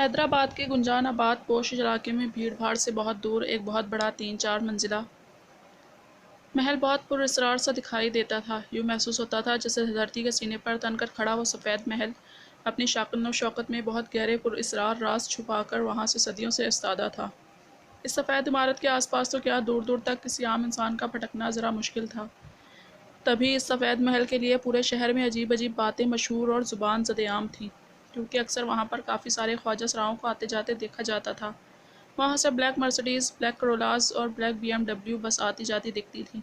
حیدرآباد کے گنجان آباد پوش علاقے میں بھیڑ بھاڑ سے بہت دور ایک بہت بڑا 3-4 منزلہ محل بہت پر اسرار سا دکھائی دیتا تھا۔ یوں محسوس ہوتا تھا جیسے دھرتی کے سینے پر تن کر کھڑا وہ سفید محل اپنی شکل و شوکت میں بہت گہرے پر اسرار راز چھپا کر وہاں سے صدیوں سے ایستادہ تھا۔ اس سفید عمارت کے آس پاس تو کیا دور دور تک کسی عام انسان کا بھٹکنا ذرا مشکل تھا۔ تبھی اس سفید محل کے لیے پورے شہر میں عجیب عجیب باتیں مشہور اور زبان زد عام تھیں، کیونکہ اکثر وہاں پر کافی سارے خواجہ سراؤں کو آتے جاتے دیکھا جاتا تھا۔ وہاں سے بلیک مرسڈیز، بلیک کرولاز اور بلیک BMW بس آتی جاتی دکھتی تھیں۔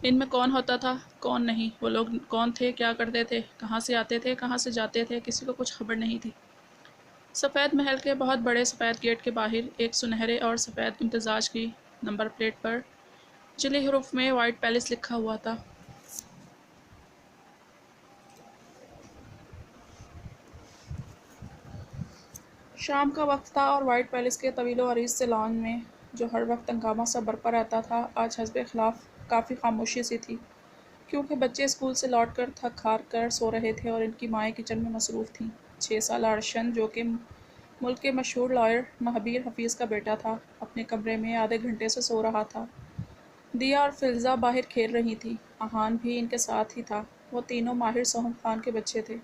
ان میں کون ہوتا تھا، کون نہیں، وہ لوگ کون تھے، کیا کرتے تھے، کہاں سے آتے تھے، کہاں سے جاتے تھے، کسی کو کچھ خبر نہیں تھی۔ سفید محل کے بہت بڑے سفید گیٹ کے باہر ایک سنہرے اور سفید امتزاج کی نمبر پلیٹ پر جلی حروف میں وائٹ پیلس لکھا ہوا تھا۔ شام کا وقت تھا اور وائٹ پیلس کے طویل و عریض سے لان میں جو ہر وقت ہنگامہ سا برپا رہتا تھا، آج حسب اخلاق کافی خاموشی سی تھی، کیونکہ بچے اسکول سے لوٹ کر تھک ہار کر سو رہے تھے اور ان کی مائیں کچن میں مصروف تھیں۔ 6 سالہ ارشد، جو کہ ملک کے مشہور لائر مہابیر حفیظ کا بیٹا تھا، اپنے کمرے میں آدھے گھنٹے سے سو رہا تھا۔ دیا اور فلزہ باہر کھیل رہی تھیں، احان بھی ان کے ساتھ ہی تھا۔ وہ تینوں ماہر سوہم خان کے بچے تھے،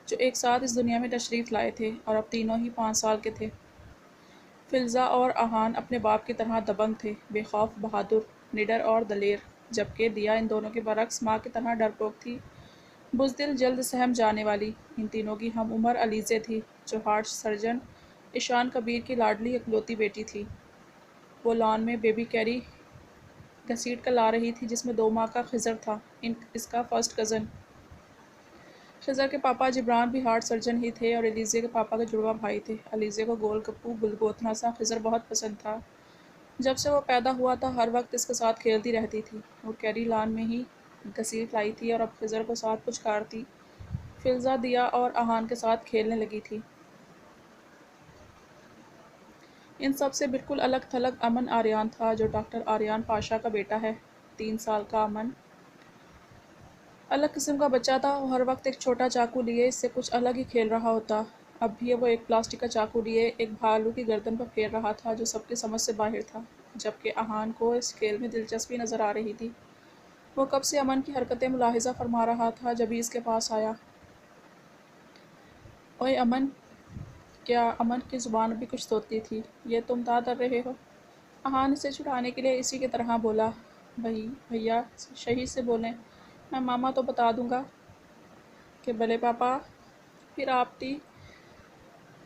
جو ایک ساتھ اس دنیا میں تشریف لائے تھے اور اب تینوں ہی 5 سال کے تھے۔ فلزہ اور احان اپنے باپ کی طرح دبنگ تھے، بے خوف، بہادر، نڈر اور دلیر، جبکہ دیا ان دونوں کے برعکس ماں کی طرح ڈرپوک تھی، بزدل، جلد سہم جانے والی۔ ان تینوں کی ہم عمر علیزے تھی، جو ہارٹ سرجن ایشان کبیر کی لاڈلی اکلوتی بیٹی تھی۔ وہ لان میں بیبی کیری گھسیٹ کر لا رہی تھی، جس میں 2 ماہ کا خضر تھا، اس کا فرسٹ کزن۔ خضر کے پاپا جبران بھی ہارٹ سرجن ہی تھے اور علیزے کے پاپا کے جڑواں بھائی تھے۔ علیزے کو گول گپو گلگوتھنا سا خضر بہت پسند تھا۔ جب سے وہ پیدا ہوا تھا ہر وقت اس کے ساتھ کھیلتی رہتی تھی۔ وہ کیری لان میں ہی گھسیٹ لائی تھی اور اب خضر کو ساتھ پچکارتی فلزہ دیا اور احان کے ساتھ کھیلنے لگی تھی۔ ان سب سے بالکل الگ تھلگ امن آریان تھا، جو ڈاکٹر آریان پاشا کا بیٹا ہے۔ 3 سال کا امن الگ قسم کا بچہ تھا۔ وہ ہر وقت ایک چھوٹا چاقو لیے اس سے کچھ الگ ہی کھیل رہا ہوتا۔ اب بھی وہ ایک پلاسٹک کا چاقو لیے ایک بھالو کی گردن پر پھیر رہا تھا، جو سب کی سمجھ سے باہر تھا، جبکہ احان کو اس کھیل میں دلچسپی نظر آ رہی تھی۔ وہ کب سے امن کی حرکتیں ملاحظہ فرما رہا تھا، جبھی اس کے پاس آیا۔ اوئے امن! کیا امن کی زبان ابھی کچھ توتی تھی۔ یہ تم کر رہے ہو؟ احان اسے چھڑانے کے لیے اسی کی طرح بولا۔ بھیا صحیح سے بولیں، میں ماما تو بتا دوں گا کہ بلے پاپا، پھر آپ تی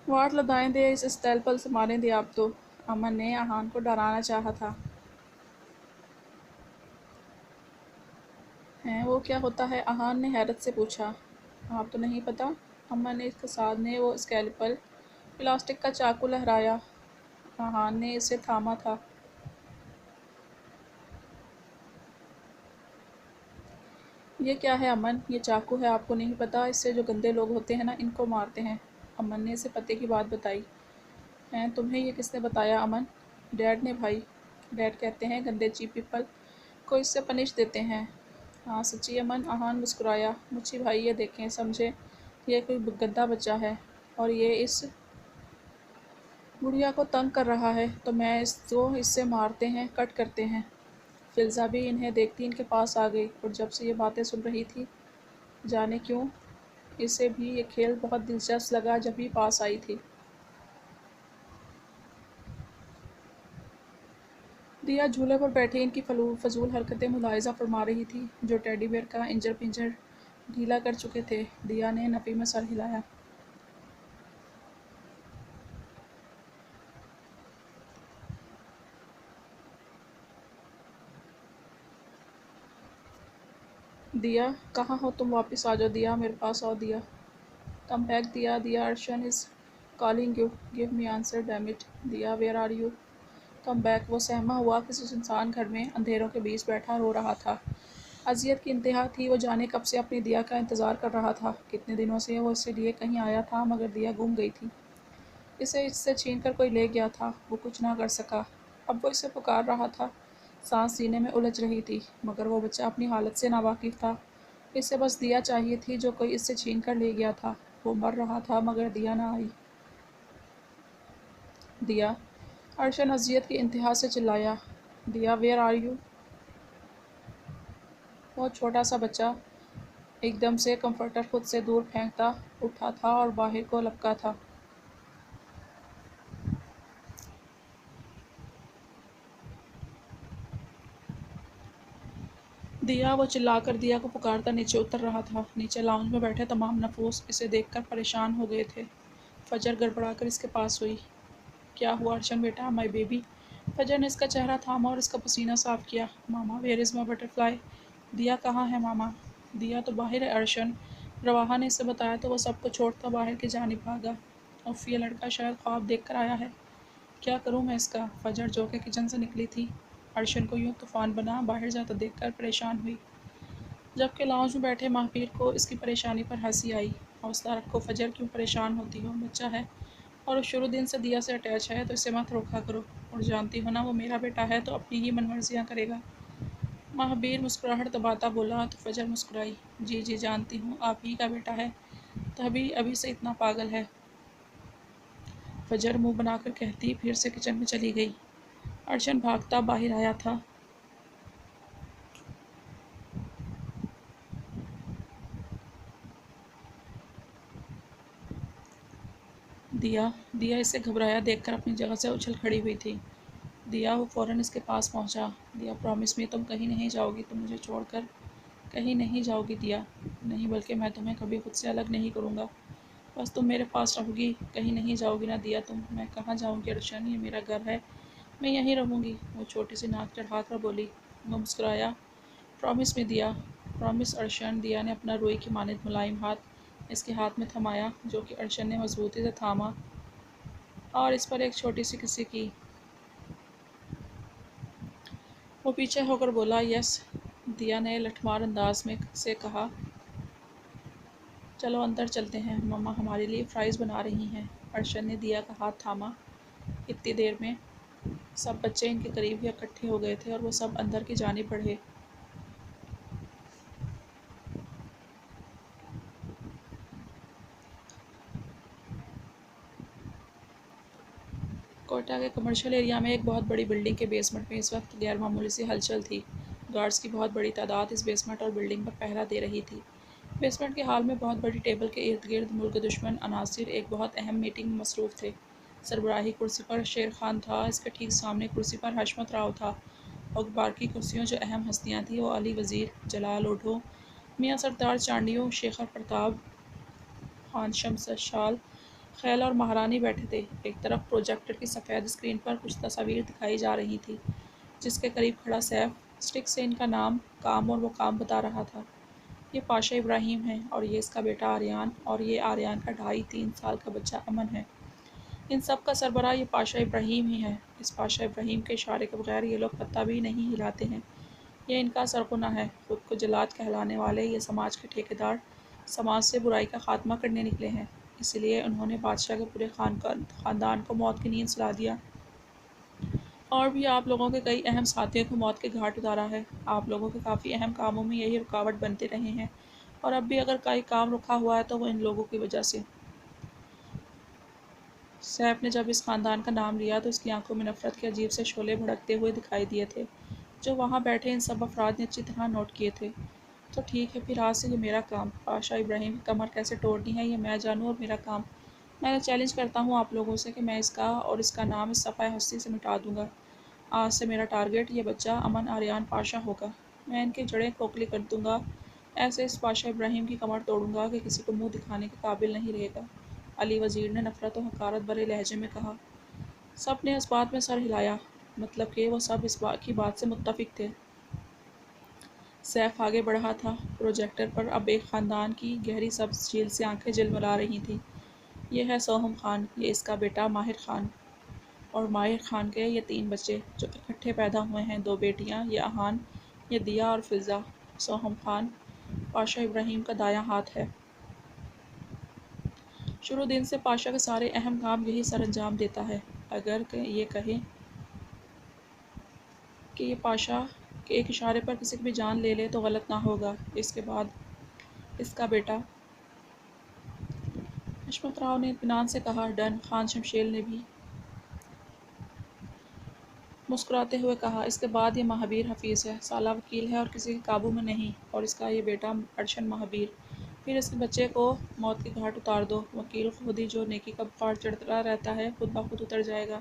واٹ لدائیں دے اس اسٹیلپل سے ماریں دے آپ تو۔ امن نے احان کو ڈرانا چاہا تھا۔ ہیں وہ کیا ہوتا ہے؟ احان نے حیرت سے پوچھا۔ آپ تو نہیں پتہ؟ امن نے اقتصاد نے وہ اسکیلپل پلاسٹک کا چاقو لہرایا۔ احان نے اسے تھاما تھا۔ یہ کیا ہے امن؟ یہ چاقو ہے، آپ کو نہیں پتہ؟ اس سے جو گندے لوگ ہوتے ہیں نا، ان کو مارتے ہیں۔ امن نے اسے پتے کی بات بتائی۔ ہیں تمہیں یہ کس نے بتایا امن؟ ڈیڈ نے بھائی۔ ڈیڈ کہتے ہیں گندے چیپ پیپل کو اس سے پنش دیتے ہیں۔ ہاں سچی امن؟ احان مسکرایا۔ مچھی بھائی یہ دیکھیں، سمجھے یہ کوئی گندا بچہ ہے اور یہ اس گڑیا کو تنگ کر رہا ہے تو میں اس سے مارتے ہیں، کٹ کرتے ہیں۔ فلزہ بھی انہیں دیکھتی ان کے پاس آ گئی اور جب سے یہ باتیں سن رہی تھی، جانے کیوں اسے بھی یہ کھیل بہت دلچسپ لگا، جب ہی پاس آئی تھی۔ دیا جھولے پر بیٹھی ان کی فضول حرکتیں ملاحظہ فرما رہی تھی، جو ٹیڈی بیئر کا انجر پنجر ڈھیلا کر چکے تھے۔ دیا نے نفی میں سر ہلایا۔ دیا کہاں ہو تم؟ واپس آ جاؤ دیا، میرے پاس آؤ دیا۔ کم back Diya. Diya Arshad is calling you, give me answer damn it. Diya where are you? Come back. وہ سہما ہوا کسی سنسان گھر میں اندھیروں کے بیچ بیٹھا رو رہا تھا۔ اذیت کی انتہا تھی، وہ جانے کب سے اپنی دیا کا انتظار کر رہا تھا۔ کتنے دنوں سے وہ اسے لیے کہیں آیا تھا، مگر دیا گم گئی تھی۔ اسے اس سے چھین کر کوئی لے گیا تھا، وہ کچھ نہ کر سکا۔ اب وہ اسے پکار رہا تھا، سانس سینے میں الجھ رہی تھی، مگر وہ بچہ اپنی حالت سے ناواقف تھا۔ اسے بس دیا چاہیے تھی، جو کوئی اس سے چھین کر لے گیا تھا۔ وہ مر رہا تھا مگر دیا نہ آئی۔ دیا! ارشن اذیت کی انتہا سے چلایا۔ دیا ویئر آر یو؟ وہ چھوٹا سا بچہ ایک دم سے کمفرٹر خود سے دور پھینکتا اٹھا تھا اور باہر کو لپکا تھا۔ دیا! وہ چلا کر دیا کو پکارتا نیچے اتر رہا تھا۔ نیچے لاؤنج میں بیٹھے تمام نفوس اسے دیکھ کر پریشان ہو گئے تھے۔ فجر گڑبڑا کر اس کے پاس ہوئی۔ کیا ہوا ارشن بیٹا، مائی بیبی؟ فجر نے اس کا چہرہ تھاما اور اس کا پسینہ صاف کیا۔ Mama where is my butterfly? Diya کہاں ہے ماما؟ دیا تو باہر ہے ارشن۔ رواحہ نے اسے بتایا تو وہ سب کو چھوڑتا باہر کی جانب بھاگا۔ اف، یہ لڑکا شاید خواب دیکھ کر آیا ہے۔ کیا کروں میں اس کا؟ فجر جو کہ کچن سے نکلی تھی ارشن کو یوں طوفان بنا باہر جاتا دیکھ کر پریشان ہوئی، جبکہ لاؤنج میں بیٹھے ماہپیر کو اس کی پریشانی پر ہنسی آئی۔ حوصلہ رکھو فجر، کیوں پریشان ہوتی ہو؟ بچہ ہے اور شروع دن سے دیا سے اٹیچ ہے تو اسے مت روکا کرو، اور جانتی ہو نا وہ میرا بیٹا ہے تو اپنی ہی من مرضیاں کرے گا۔ ماہپیر مسکراہٹ دباتا بولا تو فجر مسکرائی۔ جی جی جانتی ہوں آپ ہی کا بیٹا ہے، تبھی ابھی سے اتنا پاگل ہے، فجر منہ بنا کر کہتی پھر سے کچن میں چلی گئی۔ ارشن بھاگتا باہر آیا تھا۔ دیا! دیا اسے گھبرایا دیکھ کر اپنی جگہ سے اچھل کھڑی ہوئی تھی۔ دیا! وہ فوراً اس کے پاس پہنچا۔ دیا پرامس می، تم کہیں نہیں جاؤ گی، تم مجھے چھوڑ کر کہیں نہیں جاؤ گی دیا؟ نہیں، بلکہ میں تمہیں کبھی خود سے الگ نہیں کروں گا، بس تم میرے پاس رہو گی، کہیں نہیں جاؤ گی نا دیا تم؟ میں کہاں جاؤں گی ارشن، یہ میرا گھر ہے، میں یہیں رہوں گی، وہ چھوٹی سی ناک چڑھا کر بولی۔ وہ مسکرایا۔ پرامس می دیا؟ پرامس ارشن۔ دیا نے اپنا روئی کی مانند ملائم ہاتھ اس کے ہاتھ میں تھمایا جو کہ ارشن نے مضبوطی سے تھاما اور اس پر ایک چھوٹی سی کسی کی۔ وہ پیچھے ہو کر بولا یس، دیا نے لٹھمار انداز میں سے کہا۔ چلو اندر چلتے ہیں، مما ہمارے لیے فرائز بنا رہی ہیں۔ ارشن نے دیا کا ہاتھ تھاما۔ اتنی دیر میں سب بچے ان کے قریب ہی اکٹھے ہو گئے تھے اور وہ سب اندر کی جانب بڑھے۔ کوئٹہ کے کمرشل ایریا میں ایک بہت بڑی بلڈنگ کے بیسمنٹ میں اس وقت غیر معمولی سی ہلچل تھی۔ گارڈز کی بہت بڑی تعداد اس بیسمنٹ اور بلڈنگ پر پہرا دے رہی تھی۔ بیسمنٹ کے ہال میں بہت بڑی ٹیبل کے ارد گرد ملک دشمن عناصر ایک بہت اہم میٹنگ میں مصروف تھے۔ سربراہی کرسی پر شیر خان تھا، اس کے ٹھیک سامنے کرسی پر حشمت راؤ تھا، اور باقی کرسیوں جو اہم ہستیاں تھیں وہ علی وزیر، جلال اوڈھو، میاں سردار چانڈیو، شیخر پرتاپ، خان شمشال، خیل اور مہارانی بیٹھے تھے۔ ایک طرف پروجیکٹر کی سفید اسکرین پر کچھ تصاویر دکھائی جا رہی تھیں، جس کے قریب کھڑا سیف اسٹک سے ان کا نام، کام اور مقام بتا رہا تھا۔ یہ پاشا ابراہیم ہے اور یہ اس کا بیٹا آریان، اور یہ آریان کا 2.5-3 سال کا بچہ امن ہے۔ ان سب کا سربراہ یہ پاشا ابراہیم ہی ہے۔ اس پاشا ابراہیم کے اشارے کے بغیر یہ لوگ پتہ بھی نہیں ہلاتے ہیں۔ یہ ان کا سرغنہ ہے۔ خود کو جلاد کہلانے والے یہ سماج کے ٹھیکیدار سماج سے برائی کا خاتمہ کرنے نکلے ہیں، اسی لیے انہوں نے بادشاہ کے پورے خاندان کو موت کی نیند سلا دیا، اور بھی آپ لوگوں کے کئی اہم ساتھیوں کو موت کے گھاٹ اتارا ہے۔ آپ لوگوں کے کافی اہم کاموں میں یہی رکاوٹ بنتے رہے ہیں، اور اب بھی اگر کوئی کام رکا ہوا ہے تو وہ ان لوگوں کی وجہ سے۔ سیف نے جب اس خاندان کا نام لیا تو اس کی آنکھوں میں نفرت کے عجیب سے شعلے بھڑکتے ہوئے دکھائی دیے تھے، جو وہاں بیٹھے ان سب افراد نے اچھی طرح نوٹ کیے تھے۔ تو ٹھیک ہے، پھر آج سے یہ میرا کام، پاشا ابراہیم کی کمر کیسے توڑنی ہے یہ میں جانوں اور میرا کام۔ میں چیلنج کرتا ہوں آپ لوگوں سے کہ میں اس کا اور اس کا نام اس صفحہ ہستی سے مٹا دوں گا۔ آج سے میرا ٹارگٹ یہ بچہ امن آریان پاشا ہوگا۔ میں ان کی جڑیں کھوکھلی کر دوں گا، ایسے اس پاشا ابراہیم کی کمر توڑوں گا کہ کسی کو منہ دکھانے کے قابل نہیں رہے گا، علی وزیر نے نفرت و حقارت بھرے لہجے میں کہا۔ سب نے اس بات میں سر ہلایا، مطلب کہ وہ سب اس کی بات سے متفق تھے۔ سیف آگے بڑھا تھا۔ پروجیکٹر پر اب ایک خاندان کی گہری سبز جھیل سے آنکھیں جلملا رہی تھیں۔ یہ ہے سوہم خان، یہ اس کا بیٹا ماہر خان، اور ماہر خان کے یہ 3 بچے جو اکٹھے پیدا ہوئے ہیں، 2 بیٹیاں، یہ اہان، یہ دیا اور فضا۔ سوہم خان پاشا ابراہیم کا دایاں ہاتھ ہے۔ شروع دن سے پاشا کے سارے اہم کام یہی سر انجام دیتا ہے۔ اگر یہ کہیں کہ یہ پاشا کے ایک اشارے پر کسی کی بھی جان لے لے تو غلط نہ ہوگا۔ اس کے بعد اس کا بیٹا حشمت راؤ نے اطمینان سے کہا۔ ڈن۔ خان شمشیل نے بھی مسکراتے ہوئے کہا۔ اس کے بعد یہ مہابیر حفیظ ہے، سالہ وکیل ہے اور کسی کے قابو میں نہیں، اور اس کا یہ بیٹا ارشن مہابیر۔ پھر اس کے بچے کو موت کے گھاٹ اتار دو۔ وکیل خود ہی جو نیکی کا بخار چڑھتا رہتا ہے خود بخود اتر جائے گا۔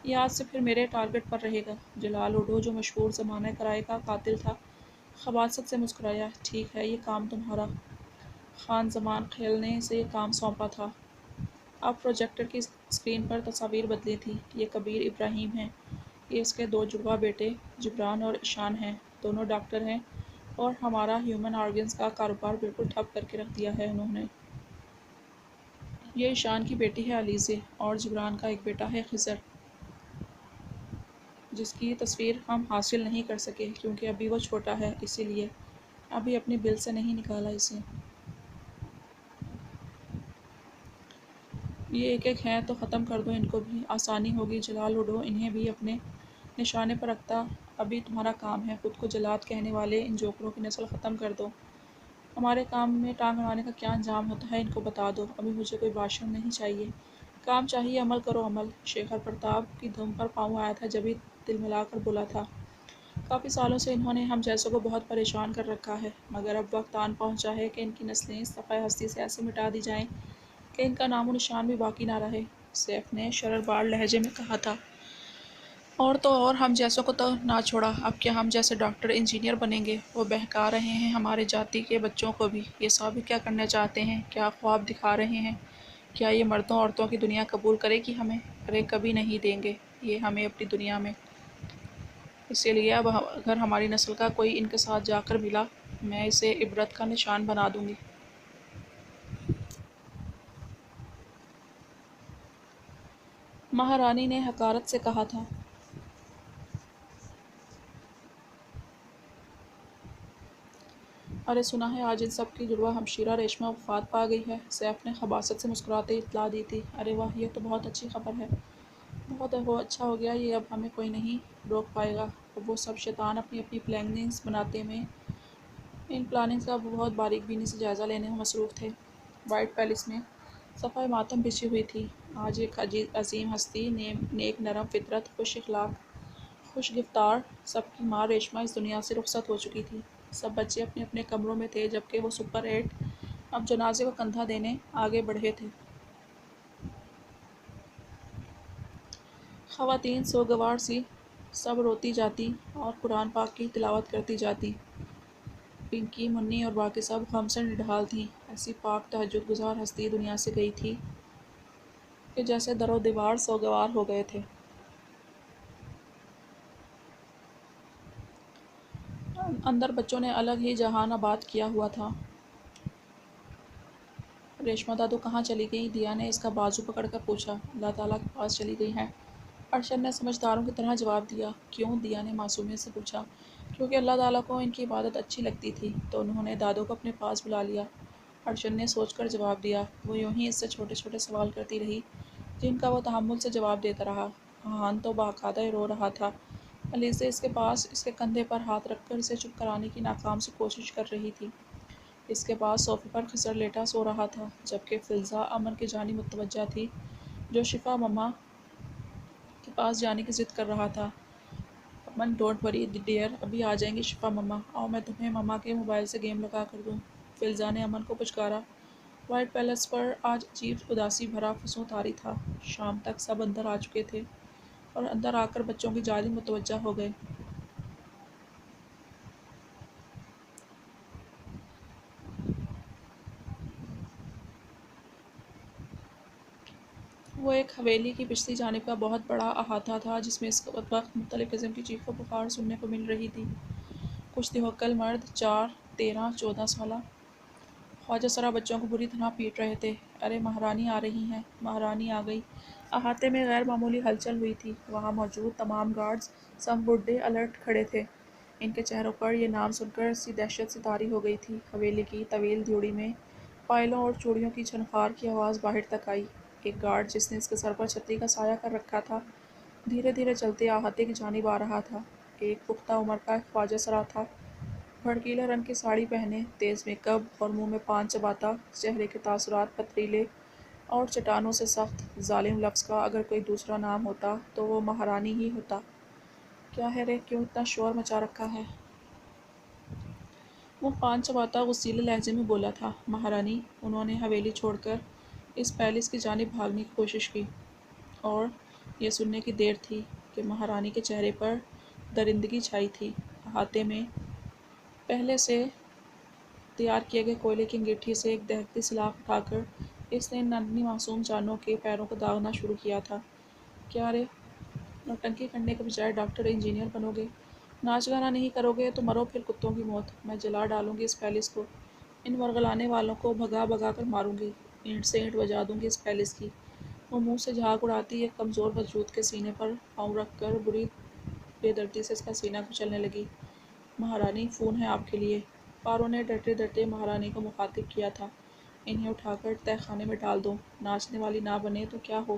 یہ آج سے پھر میرے ٹارگٹ پر رہے گا۔ جلال اوڈھو جو مشہور زمانہ کرائے کا قاتل تھا خباثت سے مسکرایا۔ ٹھیک ہے، یہ کام تمہارا۔ خان زمان خیل نے اسے یہ کام سونپا تھا۔ اب پروجیکٹر کی اسکرین پر تصاویر بدلی تھیں۔ یہ کبیر ابراہیم ہیں، یہ اس کے دو جڑواں بیٹے جبران اور ایشان ہیں، دونوں ڈاکٹر ہیں، اور ہمارا ہیومن آرگنز کا کاروبار بالکل ٹھپ کر کے رکھ دیا ہے انہوں نے۔ یہ ایشان کی بیٹی ہے علیزے، اور جبران کا ایک بیٹا ہے خضر، جس کی تصویر ہم حاصل نہیں کر سکے کیونکہ ابھی وہ چھوٹا ہے، اسی لیے ابھی اپنی بل سے نہیں نکالا اسے۔ یہ ایک ایک ہیں تو ختم کر دو ان کو بھی، آسانی ہوگی۔ جلال اوڈھو انہیں بھی اپنے نشانے پر رکھتا۔ ابھی تمہارا کام ہے، خود کو جلاد کہنے والے ان جوکروں کی نسل ختم کر دو۔ ہمارے کام میں ٹانگ اڑانے کا کیا انجام ہوتا ہے ان کو بتا دو۔ ابھی مجھے کوئی بھاشن نہیں چاہیے، کام چاہیے، عمل کرو عمل۔ شیکھر پرتاپ کی دھم پر پاؤں آیا تھا جبھی دل ملا کر بولا تھا۔ کافی سالوں سے انہوں نے ہم جیسوں کو بہت پریشان کر رکھا ہے، مگر اب وقت آن پہنچا ہے کہ ان کی نسلیں صفحۂ ہستی سے ایسے مٹا دی جائیں کہ ان کا نام و نشان بھی باقی نہ رہے۔ سیف نے شرر بار لہجے میں کہا تھا۔ اور تو اور ہم جیسوں کو تو نہ چھوڑا، اب کیا ہم جیسے ڈاکٹر انجینئر بنیں گے؟ وہ بہکا رہے ہیں ہمارے جاتی کے بچوں کو بھی۔ یہ ثابت کیا کرنا چاہتے ہیں؟ کیا خواب دکھا رہے ہیں؟ کیا یہ مردوں عورتوں کی دنیا قبول کرے گی ہمیں؟ ارے کبھی نہیں دیں گے یہ ہمیں اپنی دنیا میں۔ اسی لیے اب اگر ہماری نسل کا کوئی ان کے ساتھ جا کر ملا، میں اسے عبرت کا نشان بنا دوں گی۔ مہارانی نے حقارت سے کہا تھا۔ ارے سنا ہے آج ان سب کی جڑواں ہمشیرہ ریشمہ وفات پا گئی ہے، سیف نے خباثت سے مسکراتے اطلاع دی تھی۔ ارے واہ، یہ تو بہت اچھی خبر ہے، بہت اچھا ہو گیا، یہ اب ہمیں کوئی نہیں روک پائے گا۔ اب وہ سب شیطان اپنی اپنی پلاننگز بناتے میں ان پلاننگز کا بہت باریک بینی سے جائزہ لینے میں مصروف تھے۔ وائٹ پیلس میں صفائے ماتم بچھی ہوئی تھی۔ آج ایک عظیم ہستی، نیک نرم فطرت، خوش اخلاق، خوش گفتار، سب کی ماں ریشمہ اس دنیا سے رخصت ہو چکی تھی۔ سب بچے اپنے اپنے کمروں میں تھے جبکہ وہ سپر 8 اب جنازے کو کندھا دینے آگے بڑھے تھے۔ خواتین سوگوار سی سب روتی جاتی اور قرآن پاک کی تلاوت کرتی جاتی۔ پنکی، منی اور باقی سب غم سے نڈھال تھیں۔ ایسی پاک تہجد گزار ہستی دنیا سے گئی تھی کہ جیسے در و دیوار سوگوار ہو گئے تھے۔ اندر بچوں نے الگ ہی جہان آباد کیا ہوا تھا۔ ریشمہ دادو کہاں چلی گئیں؟ دیا نے اس کا بازو پکڑ کر پوچھا۔ اللہ تعالیٰ کے پاس چلی گئی ہیں، ارشد نے سمجھداروں کی طرح جواب دیا۔ کیوں؟ دیا نے معصومیت سے پوچھا۔ کیونکہ اللہ تعالیٰ کو ان کی عبادت اچھی لگتی تھی تو انہوں نے دادو کو اپنے پاس بلا لیا، ارشد نے سوچ کر جواب دیا۔ وہ یوں ہی اس سے چھوٹے چھوٹے سوال کرتی رہی جن کا وہ تحمل سے جواب دیتا رہا۔ احان تو باقاعدہ رو رہا تھا۔ علیزے اس کے پاس اس کے کندھے پر ہاتھ رکھ کر اسے چپ کرانے کی ناکام سی کوشش کر رہی تھی۔ اس کے پاس صوفے پر خضر لیٹا سو رہا تھا جبکہ فلزا امن کی جانب متوجہ تھی جو شفا مما کے پاس جانے کی ضد کر رہا تھا۔ امن، ڈونٹ وری ڈیئر، ابھی آ جائیں گی شفا مما، آؤ میں تمہیں مما کے موبائل سے گیم لگا کر دوں۔ فلزا نے امن کو پچکارا۔ وائٹ پیلس پر آج عجیب اداسی بھرا فسوں طاری تھا۔ شام تک سب اندر آ چکے تھے اور اندر آ کر بچوں کی جانب متوجہ ہو گئے۔ وہ ایک حویلی کی پچھلی جانب کا بہت بڑا احاطہ تھا جس میں اس وقت مختلف قسم کی چیخ و پکار سننے کو مل رہی تھی۔ کچھ دھوکل مرد 4، 13، 14 سالہ خواجہ سرا بچوں کو بری طرح پیٹ رہے تھے۔ ارے مہارانی آ رہی ہیں، مہارانی آ گئی۔ احاطے میں غیر معمولی ہلچل ہوئی تھی۔ وہاں موجود تمام گارڈز سم بڈھے الرٹ کھڑے تھے۔ ان کے چہروں پر یہ نام سن کر سی دہشت سی طاری ہو گئی تھی۔ حویلی کی طویل ڈیوڑی میں پائلوں اور چوڑیوں کی چھنکار کی آواز باہر تک آئی۔ ایک گارڈ جس نے اس کے سر پر چھتری کا سایہ کر رکھا تھا دھیرے دھیرے چلتے احاطے کی جانب آ رہا تھا۔ ایک پختہ عمر کا خواجہ سرا تھا، بھڑکیلے رنگ کی ساڑی پہنے، تیز میک اپ اور منہ میں پان چباتا، چہرے کے تاثرات پتریلے اور چٹانوں سے سخت ظالم لفظ کا اگر کوئی دوسرا نام ہوتا تو وہ مہارانی ہی ہوتا۔ کیا ہے رے، کیوں اتنا شور مچا رکھا ہے؟ وہ پان چباتا غصیلے لہجے میں بولا تھا۔ مہارانی، انہوں نے حویلی چھوڑ کر اس پیلس کی جانب بھاگنے کی کوشش کی، اور یہ سننے کی دیر تھی کہ مہارانی کے چہرے پر درندگی چھائی تھی۔ احاطے میں پہلے سے تیار کیے گئے کوئلے کی انگیٹھی سے ایک دہکتی سلاخ اٹھا کر اس نے ان ننھی معصوم جانوں کے پیروں کو داغنا شروع کیا تھا۔ کیا رے، نوٹنکی کرنے کے بجائے ڈاکٹر انجینئر بنو گے؟ ناچ گانا نہیں کرو گے تو مرو پھر کتوں کی موت۔ میں جلا ڈالوں گی اس پیلس کو، ان ورغلانے والوں کو بھگا بھگا کر ماروں گی، اینٹ سے اینٹ بجا دوں گی اس پیلس کی۔ وہ منہ سے جھاگ اڑاتی ایک کمزور وجود کے سینے پر پاؤں رکھ کر بری بے دردی سے اس کا سینہ کچلنے لگی۔ مہارانی، فون ہے آپ کے لیے۔ پارو نے ڈرتے ڈرتے مہارانی کو مخاطب کیا تھا۔ انہیں اٹھا کر تہہ خانے میں ڈال دو، ناچنے والی نہ بنے تو کیا ہو،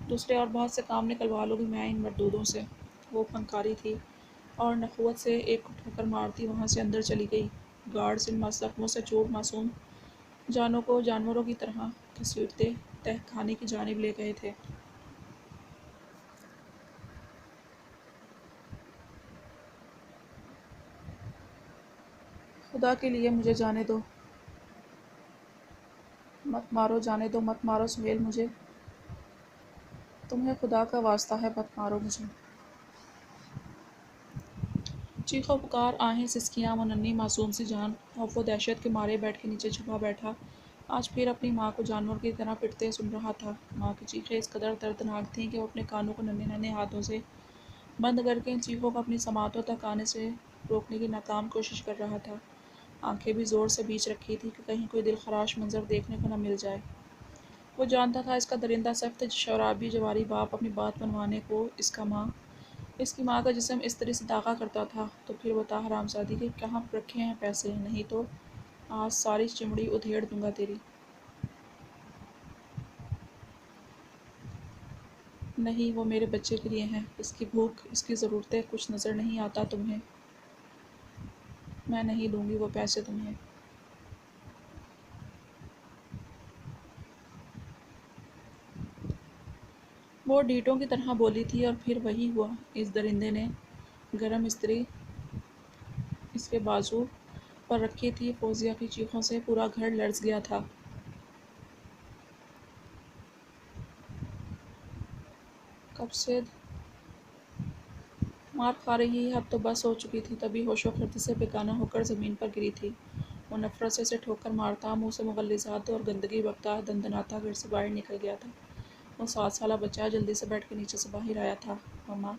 دوسرے اور بہت سے کام نکلوا لوں گی میں ان مردودوں سے۔ وہ پھنکاری تھی اور نخوت سے ایک کو ٹھوکر مارتی وہاں سے اندر چلی گئی۔ گارڈز ان زخموں سے چور معصوم جانوں کو جانوروں کی طرح گھسیٹتے تہہ خانے کی جانب لے گئے تھے۔ خدا کے لیے مجھے جانے دو، مت مارو، جانے دو، مت مارو سہیل مجھے، تمہیں خدا کا واسطہ ہے، مت مارو مجھے۔ چیخ و پکار، آہیں، سسکیاں، وہ ننھی معصوم سی جان خوف و دہشت کے مارے بیڈ کے نیچے چھپا بیٹھا آج پھر اپنی ماں کو جانور کی طرح پٹتے سن رہا تھا۔ ماں کی چیخیں اس قدر دردناک تھیں کہ وہ اپنے کانوں کو ننھے ننھے ہاتھوں سے بند کر کے ان چیخوں کو اپنی سماعتوں تک آنے سے روکنے کی ناکام کوشش کر رہا تھا۔ آنکھیں بھی زور سے بیچ رکھی تھی کہ کہیں کوئی دل خراش منظر دیکھنے کو نہ مل جائے۔ وہ جانتا تھا اس کا درندہ سفت شرابی جواری باپ اپنی بات منوانے کو اس کی ماں کا جسم استری سے داغا کرتا تھا، تو پھر بتا حرامزادی کہ کہاں رکھے ہیں پیسے، نہیں تو آج ساری چمڑی ادھیڑ دوں گا تیری۔ نہیں، وہ میرے بچے کے لیے ہیں، اس کی بھوک، اس کی ضرورتیں، کچھ نظر نہیں آتا تمہیں؟ میں نہیں دوں گی وہ پیسے تمہیں۔ وہ ڈیٹوں کی طرح بولی تھی، اور پھر وہی ہوا۔ اس درندے نے گرم استری اس کے بازو پر رکھی تھی۔ فوزیہ کی چیخوں سے پورا گھر لرز گیا تھا۔ کب سے مار کھا رہی ہے، اب تو بس ہو چکی تھی، تبھی ہوش و خرد سے بیگانہ ہو کر زمین پر گری تھی۔ وہ نفرت سے اسے ٹھوکر مارتا، منہ سے مغلظات اور گندگی بکتا دندناتا گھر سے باہر نکل گیا تھا۔ وہ 7 سالہ بچہ جلدی سے بیڈ کے نیچے سے باہر آیا تھا۔ مما!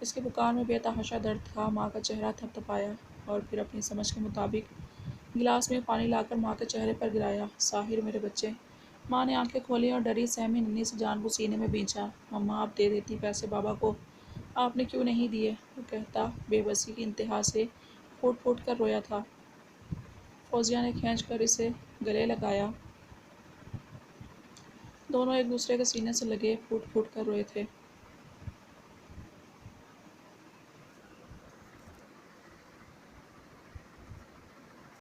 اس کے پکار میں بے تحاشا درد تھا۔ ماں کا چہرہ تھپ تھپایا، اور پھر اپنی سمجھ کے مطابق گلاس میں پانی لا کر ماں کے چہرے پر گرایا۔ ساحر میرے بچے! ماں نے آنکھیں کھولیں اور ڈری سہمی ننھی سی جان کو سینے میں بھینچا۔ مما، آپ دے دیتی پیسے بابا کو، آپ نے کیوں نہیں دیے؟ وہ کہتا بے بسی کی انتہا سے پھوٹ پھوٹ کر رویا تھا۔ فوزیہ نے کھینچ کر اسے گلے لگایا۔ دونوں ایک دوسرے کے سینے سے لگے پھوٹ پھوٹ کر روئے تھے۔